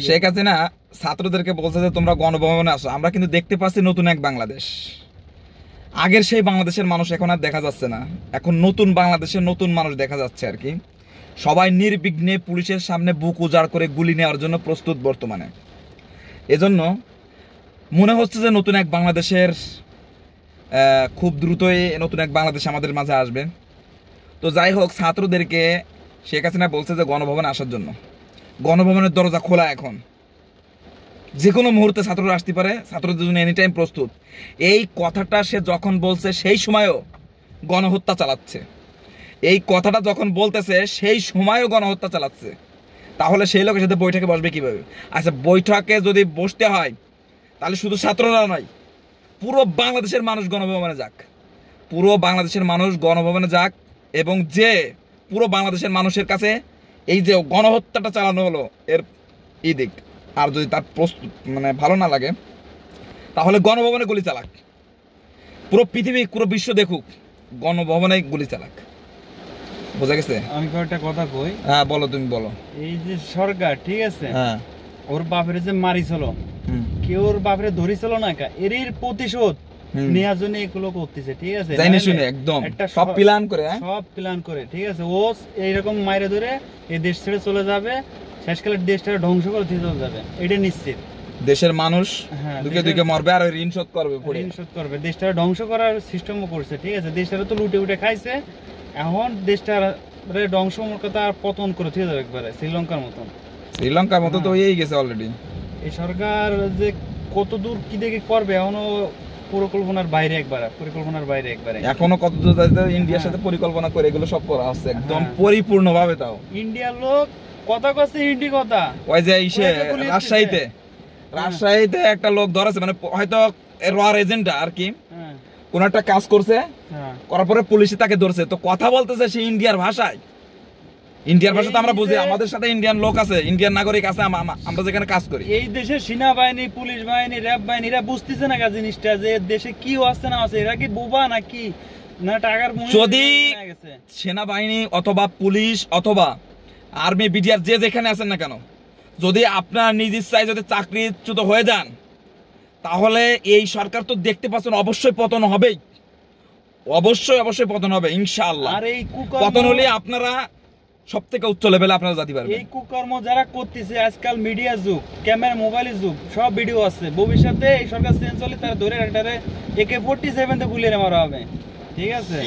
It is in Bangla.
শেখ হাসিনা ছাত্রদেরকে বলছে যে তোমরা গণভবনে আসো। আমরা কিন্তু দেখতে পাচ্ছি নতুন এক বাংলাদেশ। আগের সেই বাংলাদেশের মানুষ এখন আর দেখা যাচ্ছে না। এখন নতুন বাংলাদেশের নতুন মানুষ দেখা যাচ্ছে আর কি। সবাই নির্বিঘ্নে পুলিশের সামনে বুক উজাড় করে গুলি নেওয়ার জন্য প্রস্তুত বর্তমানে। এজন্য মনে হচ্ছে যে নতুন এক বাংলাদেশের খুব দ্রুতই নতুন এক বাংলাদেশ আমাদের মাঝে আসবে। তো যাই হোক, ছাত্রদেরকে শেখ হাসিনা বলছে যে গণভবনে আসার জন্য। গণভবনের দরজা খোলা, এখন যে কোনো মুহূর্তে ছাত্ররা আসতে পারে, ছাত্রদের জন্য এনি টাইম প্রস্তুত। এই কথাটা সে যখন বলছে সেই সময়ও গণহত্যা চালাচ্ছে। এই কথাটা যখন বলতেছে সেই সময়ও গণহত্যা চালাচ্ছে। তাহলে সেই লোকের সাথে বৈঠকে বসবে কিভাবে? আচ্ছা, বৈঠকে যদি বসতে হয় তাহলে শুধু ছাত্ররা নয়, পুরো বাংলাদেশের মানুষ গণভবনে যাক। পুরো বাংলাদেশের মানুষ গণভবনে যাক এবং যে পুরো বাংলাদেশের মানুষের কাছে এই যে গণহত্যাটা চালানো হলো এর এই দিক, আর যদি তার প্রস্তুত ভালো না লাগে তাহলে গণভবনে গুলি চালাক। পুরো পৃথিবী পুরো বিশ্ব দেখুক গণভবনে গুলি চালাক। বোঝা গেছে? আমি কয়েকটা কথা কই। হ্যাঁ বলো, তুমি বলো। এই যে সরকার, ঠিক আছে, হ্যাঁ, ওর বাপের যে মারিছিল, কেউ ওর বাপরে ধরিছিল না, এর প্রতিশোধ নেওয়ার জন্য এগুলো করতেছে, ঠিক আছে, জানি শুনে একদম সব প্ল্যান করে, সব প্ল্যান করে, ঠিক আছে। ও এইরকম মাইরে ধরে এই দেশ ছেড়ে চলে যাবে, শেষকালে দেশটা ধ্বংস করে দিয়ে চলে যাবে, এটা নিশ্চিত। দেশের মানুষ দুকে দুকে মরবে আর ঋণ শোধ করবে, ঋণ শোধ করবে। দেশটা ধ্বংস করার সিস্টেমও করছে, ঠিক আছে। দেশটা তো লুটে উঠে খাইছে, এখন দেশটা ধ্বংস কথা পতন করে দিয়ে যাবে একবারে শ্রীলঙ্কার মতন। শ্রীলঙ্কার মতো তো হয়েই গেছে অলরেডি। এই সরকার যে কত দূর কি দেখে করবে এখনো পরিকল্পনার বাইরে একবারে, পরিকল্পনার বাইরে একবারে। এখনো কত দূর ইন্ডিয়ার সাথে পরিকল্পনা করে এগুলো সব করা হচ্ছে একদম পরিপূর্ণ ভাবে। তাও ইন্ডিয়ার লোক কথা কচ্ছে হিন্দি কথা। ওই যে রাজশাহীতে একটা লোক ধরেছে, হয়তো র এজেন্টটা আর কি, কোন একটা কাজ করছে, করার পরে পুলিশে তাকে ধরছে, তো কথা বলতেছে সে ইন্ডিয়ার ভাষায়। ইন্ডিয়ার ভাষা তো আমরা বুঝি, আমাদের সাথে ইন্ডিয়ান লোক আছে, ইন্ডিয়ান নাগরিক আছে, আমরা যেখানে কাজ করি। এই দেশের সেনাবাহিনী, পুলিশ বাহিনী, র্যাব বাহিনী, এরা বুঝতেছে না জিনিসটা যে দেশে কি আছে না আছে। এরা কি বোবা নাকি না টাকার? যদি সেনাবাহিনী অথবা পুলিশ অথবা আর্মি, বিডিআর যে যেখানে আছেন না কেন, যদি আপনার নিজ ইচ্ছায় যদি চাকরিচ্যুত হয়ে যান, তাহলে এই সরকার তো দেখতে পাচ্ছেন অবশ্যই পতন হবেই, অবশ্যই পতন হবে ইনশাআল্লাহ। আর এই পতন হলে আপনারা সব থেকে উচ্চ লেভেলে আপনারা জাতি পারবেন। এই কুকর্ম যারা করতেছে, আজকাল মিডিয়া যুগ, ক্যামেরা মোবাইলের যুগ, সব ভিডিও আছে। ভবিষ্যতে এই সরকার চেঞ্জ হলে তারা ধরে AK-47 গুলিয়ে মারা হবে, ঠিক আছে।